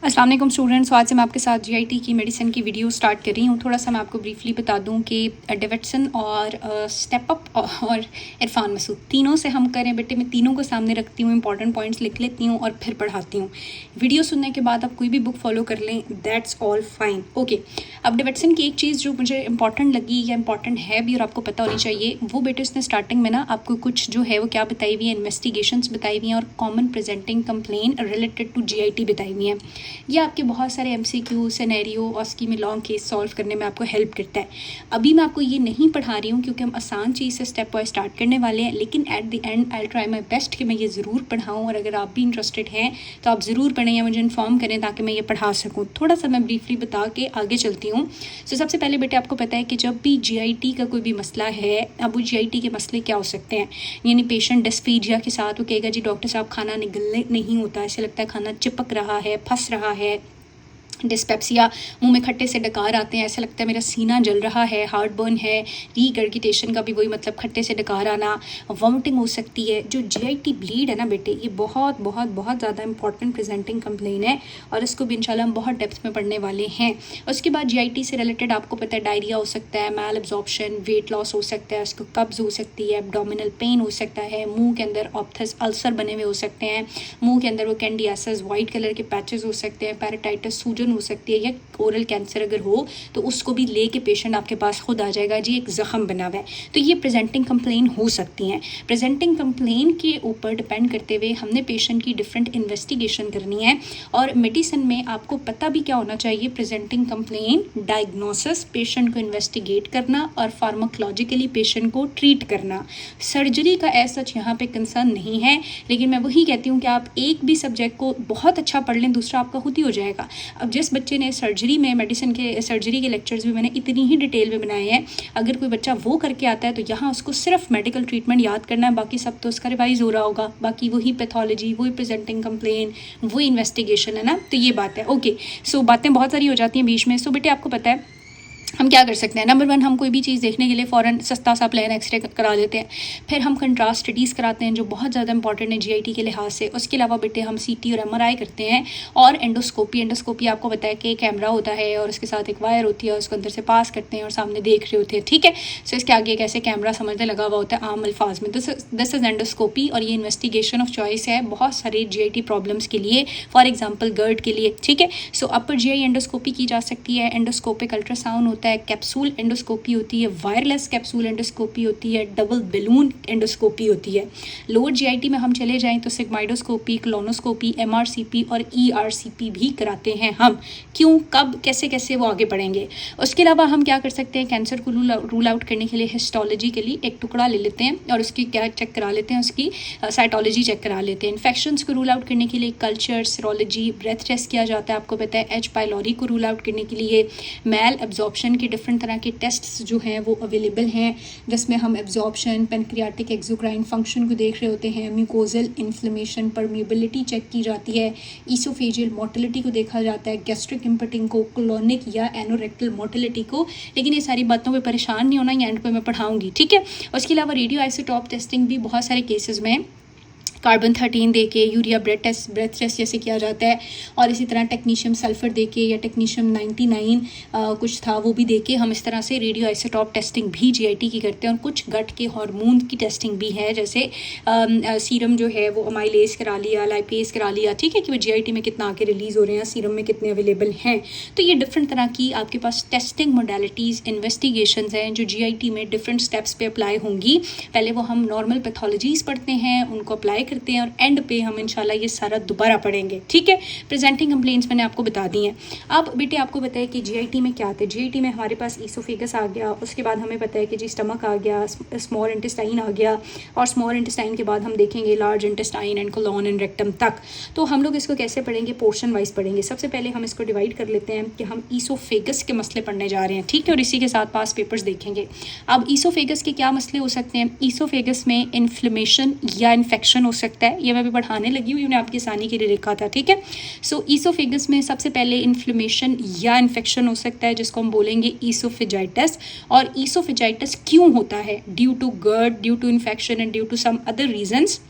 अस्सलाम वालेकुम स्टूडेंट्स। आज से मैं आपके साथ जीआईटी की मेडिसिन की वीडियो स्टार्ट कर रही हूँ। थोड़ा सा मैं आपको ब्रीफली बता दूँ कि डेविडसन और स्टेप अप और इरफान मसूद तीनों से हम करें बेटे। मैं तीनों को सामने रखती हूँ, इंपॉर्टेंट पॉइंट्स लिख लेती हूँ और फिर पढ़ाती हूँ। वीडियो सुनने के बाद आप कोई भी बुक फॉलो कर लें, दैट्स ऑल फाइन। ओके, अब डेविडसन की एक चीज़ जो मुझे इंपॉर्टेंट लगी या इंपॉर्टेंट है भी और आपको पता होनी चाहिए, वो बेटे उसने स्टार्टिंग में ना आपको कुछ जो है वो क्या बताई हुई है, इन्वेस्टिगेशंस बताई हुई हैं और common presenting complain related to GIT बताई हुई हैं। ये आपके बहुत सारे एमसीक्यू, सिनेरियो और स्कीम लॉन्ग केस सॉल्व करने में आपको हेल्प करता है। अभी मैं आपको ये नहीं पढ़ा रही हूँ क्योंकि हम आसान चीज़ से स्टेप बाय स्टार्ट करने वाले हैं, लेकिन at the and I try my best कि मैं ये ज़रूर पढ़ाऊँ। और अगर आप भी इंटरेस्टेड हैं तो आप ज़रूर पढ़ें या मुझे इन्फॉर्म करें ताकि मैं ये पढ़ा सकूँ। थोड़ा सा मैं ब्रीफली बता के आगे चलती हूँ। सो सबसे पहले बेटे आपको पता है कि जब भी जीआईटी का कोई भी मसला है, अब वो जीआईटी के मसले क्या हो सकते हैं, यानी पेशेंट डिस्फीजिया के साथ वो कहेगा जी डॉक्टर साहब खाना निगलने नहीं होता, ऐसे लगता है खाना चिपक रहा है, फंस रहा है। डिस्पेप्सिया, मुंह में खट्टे से डकार आते हैं, ऐसा लगता है मेरा सीना जल रहा है। हार्ट बर्न है, रीगर्गिटेशन का भी वही मतलब, खट्टे से डकार आना। वॉमिटिंग हो सकती है। जो जीआईटी ब्लीड है ना बेटे, ये बहुत बहुत बहुत ज़्यादा इंपॉर्टेंट प्रेजेंटिंग कंप्लेन है और इसको भी इंशाल्लाह हम बहुत डेप्थ में पढ़ने वाले हैं। उसके बाद जीआईटी से रिलेटेड आपको पता है डायरिया हो सकता है, मैल एब्जॉर्प्शन, वेट लॉस हो सकता है, उसको कब्ज हो सकती है, एब्डोमिनल पेन हो सकता है, मुंह के अंदर ऑप्थस अल्सर बने हुए हो सकते हैं, मुंह के अंदर वो कैंडियासिस वाइट कलर के पैचेस हो सकते हैं, पैराटाइटिस सूजन हो सकती है, या ओरल कैंसर अगर हो तो उसको भी लेके पेशेंट आपके पास खुद आ जाएगा जी एक जख्म बना हुआ है। तो ये प्रेजेंटिंग कंप्लेन हो सकती हैं। प्रेजेंटिंग कंप्लेन के ऊपर डिपेंड करते हुए हमने पेशेंट की डिफरेंट इन्वेस्टिगेशन करनी है। और मेडिसिन में आपको पता भी क्या होना चाहिए, प्रेजेंटिंग कंप्लेन, डायग्नोसिस, पेशेंट को इन्वेस्टिगेट करना और फार्माकोलॉजिकली पेशेंट को ट्रीट करना। सर्जरी का ऐसा यहाँ पे कंसर्न नहीं है, लेकिन मैं वही कहती हूँ कि आप एक भी सब्जेक्ट को बहुत अच्छा पढ़ लें, दूसरा आपका खुद ही हो जाएगा। अब जिस बच्चे ने सर्जरी में, मेडिसिन के सर्जरी के लेक्चर्स भी मैंने इतनी ही डिटेल में बनाए हैं, अगर कोई बच्चा वो करके आता है तो यहाँ उसको सिर्फ मेडिकल ट्रीटमेंट याद करना है, बाकी सब तो उसका रिवाइज हो रहा होगा। बाकी वही पैथोलॉजी, वही प्रेजेंटिंग कंप्लेन, वही इन्वेस्टिगेशन है ना। तो ये बात है। ओके, सो बातें बहुत सारी हो जाती हैं बीच में। सो बेटे आपको पता है हम क्या कर सकते हैं। नंबर 1, हम कोई भी चीज़ देखने के लिए फ़ौरन सस्ता सा प्लेन एक्सरे करा लेते हैं। फिर हम कंट्रास्ट स्टडीज़ कराते हैं जो बहुत ज़्यादा इंपॉर्टेंट है जीआईटी के लिहाज से। उसके अलावा बेटे हम सीटी और एमआरआई करते हैं और एंडोस्कोपी। एंडोस्कोपी आपको पता है कि कैमरा होता है और उसके साथ एक वायर होती है, उसको अंदर से पास करते हैं और सामने देख रहे होते हैं, ठीक है। सो इसके आगे एक ऐसे कैमरा समझने लगा हुआ होता है आम अल्फाज में। दिस इज़ एंडोस्कोपी और ये इन्वेस्टिगेशन ऑफ चॉइस है बहुत सारे जीआईटी प्रॉब्लम्स के लिए, फॉर एग्जाम्पल गर्ड के लिए, ठीक है। सो अपर जीआई एंडोस्कोपी की जा सकती है। एंडोस्कोपिक अल्ट्रासाउंड होता है, कैप्सूल एंडोस्कोपी होती है, वायरलेस कैप्सूल एंडोस्कोपी होती है, डबल बैलून एंडोस्कोपी होती है। लोअर जीआईटी में हम चले जाएं तो सिग्माइडोस्कोपी, कोलोनोस्कोपी, एमआरसीपी और ईआरसीपी भी कराते हैं हम। क्यों, कब, कैसे कैसे वो आगे पढ़ेंगे। उसके अलावा हम क्या कर सकते हैं, कैंसर को रूल आउट करने के लिए हिस्टोलॉजी के लिए एक टुकड़ा ले लेते हैं और उसकी क्या चेक करा लेते हैं, उसकी साइटोलॉजी चेक करा लेते हैं। इन्फेक्शंस को रूल आउट करने के लिए कल्चर, सीरोलॉजी, ब्रेथ टेस्ट किया जाता है। आपको पता है एच पाइलोरी को रूल आउट करने के लिए मैल एब्जॉर्प्शन के डिफरेंट तरह के टेस्ट्स जो हैं वो अवेलेबल हैं, जिसमें हम एब्जॉर्प्शन, पेनक्रियाटिक एक्सोक्राइन फंक्शन को देख रहे होते हैं, म्यूकोजल इन्फ्लेमेशन, परमिएबिलिटी चेक की जाती है, ईसोफेजियल मोटिलिटी को देखा जाता है, गैस्ट्रिक इम्पटिंग को, कोलोनिक या एनोरेक्टल मोटिलिटी को। लेकिन ये सारी बातों पे परेशान नहीं होना, ये एंड पे मैं पढ़ाऊंगी, ठीक है। उसके अलावा रेडियो आइसोटॉप टेस्टिंग भी बहुत सारे केसेस में कार्बन 13 दे के, यूरिया ब्रेथ टेस्ट जैसे किया जाता है, और इसी तरह टेक्नीशियम सल्फ़र दे के या टेक्नीशियम 99 कुछ था वो भी दे के हम इस तरह से रेडियो आइसोटॉप टेस्टिंग भी जीआईटी की करते हैं। और कुछ गट के हार्मोन की टेस्टिंग भी है, जैसे सीरम जो है वो अमाइलेज करा लिया, लाइपेज करा लिया, ठीक है, कि वो जीआईटी में कितना आके रिलीज़ हो रहे हैं, सीरम में कितने अवेलेबल हैं। तो ये डिफरेंट तरह की आपके पास टेस्टिंग मोडेलिटीज़, इन्वेस्टिगेशंस हैं जो जीआईटी में डिफरेंट स्टेप्स पे अप्लाई होंगी। पहले वो हम नॉर्मल पैथोलॉजीज़ पढ़ते हैं, उनको अप्लाई करते हैं और एंड पे हम इंशाल्लाह ये सारा दोबारा पढ़ेंगे, ठीक है। प्रेजेंटिंग कंप्लेंट्स मैंने आपको बता दी हैं। अब बेटे आपको बताया कि जीआईटी में क्या आता है। जीआईटी में हमारे पास ईसोफेगस आ गया, उसके बाद हमें पता है कि जी स्टमक आ गया, स्मॉल इंटेस्टाइन आ गया, और स्मॉल इंटेस्टाइन के बाद हम देखेंगे large intestine and colon and rectum तक। तो हम लोग इसको कैसे पढ़ेंगे, पोर्शन वाइज पढ़ेंगे। सबसे पहले हम इसको डिवाइड कर लेते हैं कि हम ईसोफेगस के मसले पढ़ने जा रहे हैं, ठीक है, और इसी के साथ पास पेपर्स देखेंगे। अब ईसोफेगस के क्या मसले हो सकते हैं। ईसोफेगस में इन्फ्लेमेशन या इन्फेक्शन हो सकता है, ये मैं भी बढ़ाने लगी हुई, मैंने आपकी आसानी के लिए लिखा था, ठीक है। सो ईसोफेगस में सबसे पहले इन्फ्लेमेशन या इन्फेक्शन हो सकता है जिसको हम बोलेंगे ईसोफेजाइटिस। और ईसोफेजाइटिस क्यों होता है, due to GERD, due to infection and due to some other reasons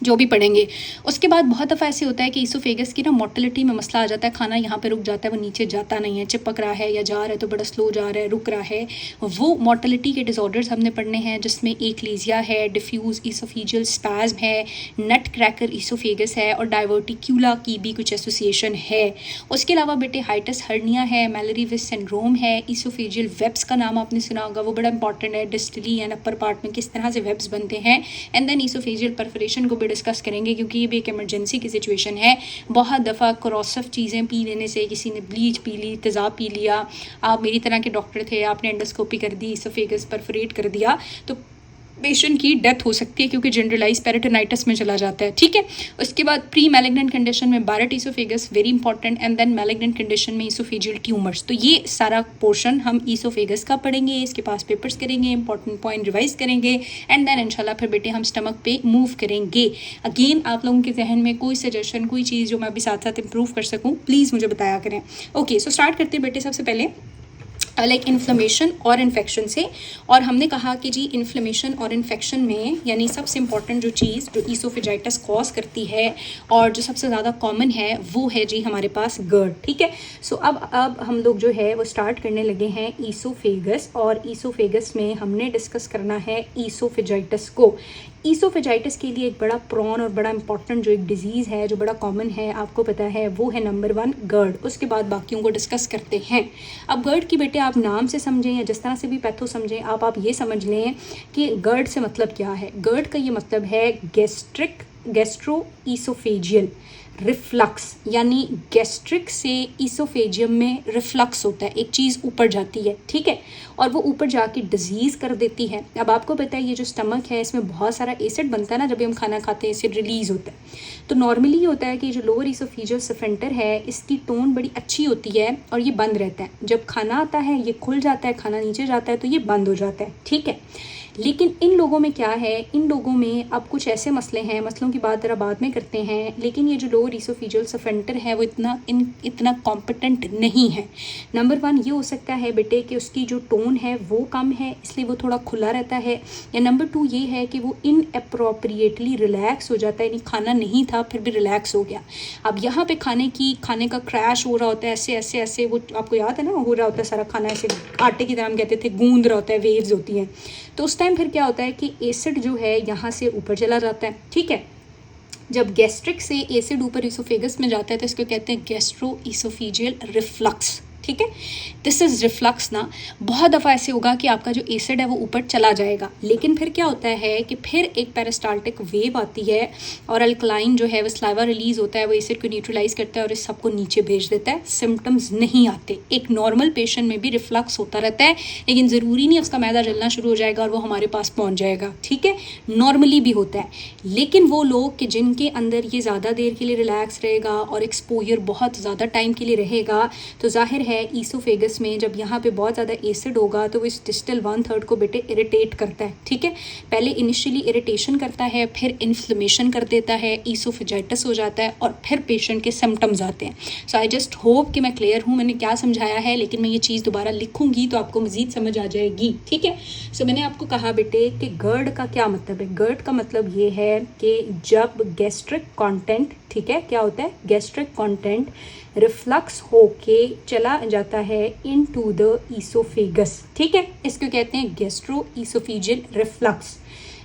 जो भी पढ़ेंगे। उसके बाद बहुत दफ़ा ऐसे होता है कि ईसोफेगस की ना मोटिलिटी में मसला आ जाता है, खाना यहाँ पे रुक जाता है, वो नीचे जाता नहीं है, चिपक रहा है या जा रहा है तो बड़ा स्लो जा रहा है, रुक रहा है। वो मोटिलिटी के डिसऑर्डर्स हमने पढ़ने हैं, जिसमें एक्लेजिया है, डिफ्यूज़ ईसोफेजियल स्पैज्म है, नट क्रैकर ईसोफेगस है और डाइवर्टिक्यूला की भी कुछ एसोसिएशन है। उसके अलावा बेटे हाइटस हर्निया है, मैलरी विस सिंड्रोम है, ईसोफेजियल वेब्स का नाम आपने सुना होगा, वो बड़ा इंपॉर्टेंट है, डिस्टली एंड अपर पार्ट में किस तरह से वेब्स बनते हैं। एंड देन ईसोफेजियल परफोरेशन को भी डिस्कस करेंगे, क्योंकि ये भी एक इमरजेंसी की सिचुएशन है। बहुत दफ़ा क्रॉसिव चीज़ें पी लेने से, किसी ने ब्लीच पी ली, तेज़ाब पी लिया, आप मेरी तरह के डॉक्टर थे, आपने एंडोस्कोपी कर दी, ईसोफेगस परफोरेट कर दिया, तो पेशेंट की डेथ हो सकती है, क्योंकि जनरलाइज पेरिटोनाइटिस में चला जाता है। ठीक है, उसके बाद प्री मैलिग्नेंट कंडीशन में Barrett oesophagus very important, and then malignant condition में ईसोफेजियल ट्यूमर्स। तो ये सारा पोर्शन हम ईसोफेगस का पढ़ेंगे, इसके पास पेपर्स करेंगे, इंपॉर्टेंट पॉइंट रिवाइज करेंगे, एंड देन इंशाल्लाह फिर बेटे हम स्टमक पे मूव करेंगे। अगेन आप लोगों के जहन में कोई सजेशन, कोई चीज़ जो मैं अभी साथ साथ इंप्रूव कर सकूँ, प्लीज़ मुझे बताया करें। ओके, सो स्टार्ट करते हैं बेटे सबसे पहले लाइक इन्फ्लेमेशन और इन्फेक्शन से। और हमने कहा कि जी इन्फ्लेमेशन और इन्फेक्शन में यानी सबसे इम्पॉर्टेंट जो चीज़ जो ईसोफेजाइटिस कॉज करती है और जो सबसे ज़्यादा कॉमन है वो है जी हमारे पास गर्ड। ठीक है, सो अब हम लोग जो है वो स्टार्ट करने लगे हैं ईसोफेगस, और ईसोफेगस में हमने डिस्कस करना है ईसोफेजाइटिस को। ईसोफेजाइटिस के लिए एक बड़ा प्रॉन और बड़ा इंपॉर्टेंट जो एक डिजीज़ है जो बड़ा कॉमन है, आपको पता है, वो है नंबर 1 गर्ड। उसके बाद बाकियों को डिस्कस करते हैं। अब गर्ड की बेटे आप नाम से समझें या जिस तरह से भी पैथो समझें, आप ये समझ लें कि गर्ड से मतलब क्या है। गर्ड का ये मतलब है गैस्ट्रो ईसोफेजियल रिफ्लक्स, यानी गैस्ट्रिक से ईसोफेजियम में रिफ्लक्स होता है, एक चीज़ ऊपर जाती है। ठीक है, और वो ऊपर जाके डिजीज़ कर देती है। अब आपको पता है ये जो स्टमक है इसमें बहुत सारा एसिड बनता है ना, जब भी हम खाना खाते हैं एसिड रिलीज़ होता है। तो नॉर्मली ये होता है कि जो लोअर ईसोफेजियल स्फिंक्टर है इसकी टोन बड़ी अच्छी होती है और ये बंद रहता है। जब खाना आता है ये खुल जाता है, खाना नीचे जाता है तो ये बंद हो जाता है। ठीक है, लेकिन इन लोगों में क्या है, इन लोगों में अब कुछ ऐसे मसले हैं, मसलों की बात ज़रा बाद में करते हैं, लेकिन ये जो लोअर ईसोफेजियल स्फिंक्टर है वो इतना कॉम्पिटेंट नहीं है। नंबर 1 ये हो सकता है बेटे कि उसकी जो टोन है वो कम है, इसलिए वो थोड़ा खुला रहता है, या नंबर 2 ये है कि वो इनअप्रोप्रिएटली रिलैक्स हो जाता है, यानी खाना नहीं था फिर भी रिलैक्स हो गया। अब यहाँ पे खाने का क्रैश हो रहा होता है, ऐसे वो आपको याद है ना, हो रहा होता है सारा खाना ऐसे आटे की तरह, हम कहते थे गूंद रहा होता है, वेव्स होती हैं। तो उस टाइम फिर क्या होता है कि एसिड जो है यहाँ से ऊपर चला जाता है। ठीक है, जब गैस्ट्रिक से एसिड ऊपर ईसोफेगस में जाता है तो इसको कहते हैं गैस्ट्रो ईसोफेजियल रिफ्लक्स। ठीक है, दिस इज़ रिफ्लक्स ना। बहुत दफ़ा ऐसे होगा कि आपका जो एसिड है वो ऊपर चला जाएगा, लेकिन फिर क्या होता है कि फिर एक पेरिस्टाल्टिक वेव आती है और अल्कलाइन जो है वो स्लाइवा रिलीज़ होता है, वो एसिड को न्यूट्रलाइज करता है और इस सबको नीचे भेज देता है। सिम्टम्स नहीं आते। एक नॉर्मल पेशेंट में भी रिफ्लक्स होता रहता है, लेकिन ज़रूरी नहीं उसका मैदा जलना शुरू हो जाएगा और वो हमारे पास पहुँच जाएगा। ठीक है, नॉर्मली भी होता है। लेकिन वो लोग कि जिनके अंदर ये ज़्यादा देर के लिए रिलैक्स रहेगा और एक्सपोजर बहुत ज़्यादा टाइम के लिए रहेगा, तो जाहिर है ईसोफेगस में जब यहाँ पे बहुत ज़्यादा एसिड होगा तो वो इस डिस्टल 1/3 को बेटे इरिटेट करता है। ठीक है, पहले इनिशियली इरिटेशन करता है, फिर इन्फ्लेमेशन कर देता है, ईसोफेजाइटिस हो जाता है और फिर पेशेंट के सिम्टम्स आते हैं। सो आई जस्ट होप कि मैं क्लियर हूँ, मैंने क्या समझाया है, लेकिन मैं ये चीज़ दोबारा लिखूँगी तो आपको मज़ीद समझ आ जाएगी। ठीक है, सो मैंने आपको कहा बेटे कि गर्ड का क्या मतलब है। गर्ड का मतलब ये है कि जब गैस्ट्रिक कंटेंट, ठीक है, क्या होता है, गैस्ट्रिक कंटेंट रिफ्लक्स होके चला जाता है इनटू द ईसोफेगस। ठीक है, इसको कहते हैं गैस्ट्रो ईसोफेजियल रिफ्लक्स।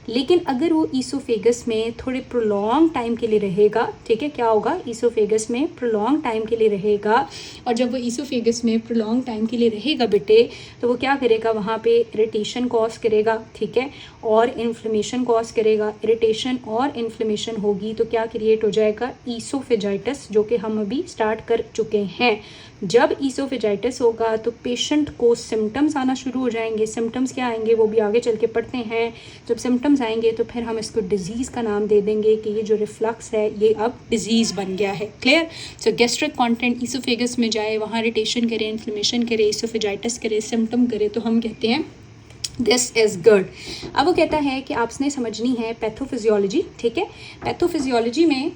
लेकिन अगर वो ईसोफेगस में थोड़े प्रोलॉन्ग टाइम के लिए रहेगा, ठीक है, क्या होगा, ईसोफेगस में प्रोलॉन्ग टाइम के लिए रहेगा, और जब वो ईसोफेगस में प्रोलॉन्ग टाइम के लिए रहेगा बेटे तो वो क्या करेगा, वहाँ पे इरिटेशन कॉज करेगा। ठीक है, और इन्फ्लेमेशन कॉज करेगा। इरिटेशन और इन्फ्लेमेशन होगी तो क्या क्रिएट हो जाएगा, ईसोफेजाइटिस, जो कि हम अभी स्टार्ट कर चुके हैं। जब ईसोफेजाइटिस होगा तो पेशेंट को सिम्टम्स आना शुरू हो जाएंगे। सिम्टम्स क्या आएंगे वो भी आगे चल के पढ़ते हैं। जब सिम्टम्स आएंगे तो फिर हम इसको डिजीज़ का नाम दे देंगे कि ये जो रिफ्लक्स है ये अब डिजीज़ बन गया है। क्लियर? सो गैस्ट्रिक कंटेंट ईसोफेगस में जाए, वहाँ इरिटेशन करे, इन्फ्लेमेशन करे, ईसोफेजाइटिस करे, सिम्टम करे, तो हम कहते हैं दिस इज़ गुड। अब वो कहता है कि आपने समझनी है पैथोफिजियोलॉजी। ठीक है, पैथोफिजियोलॉजी में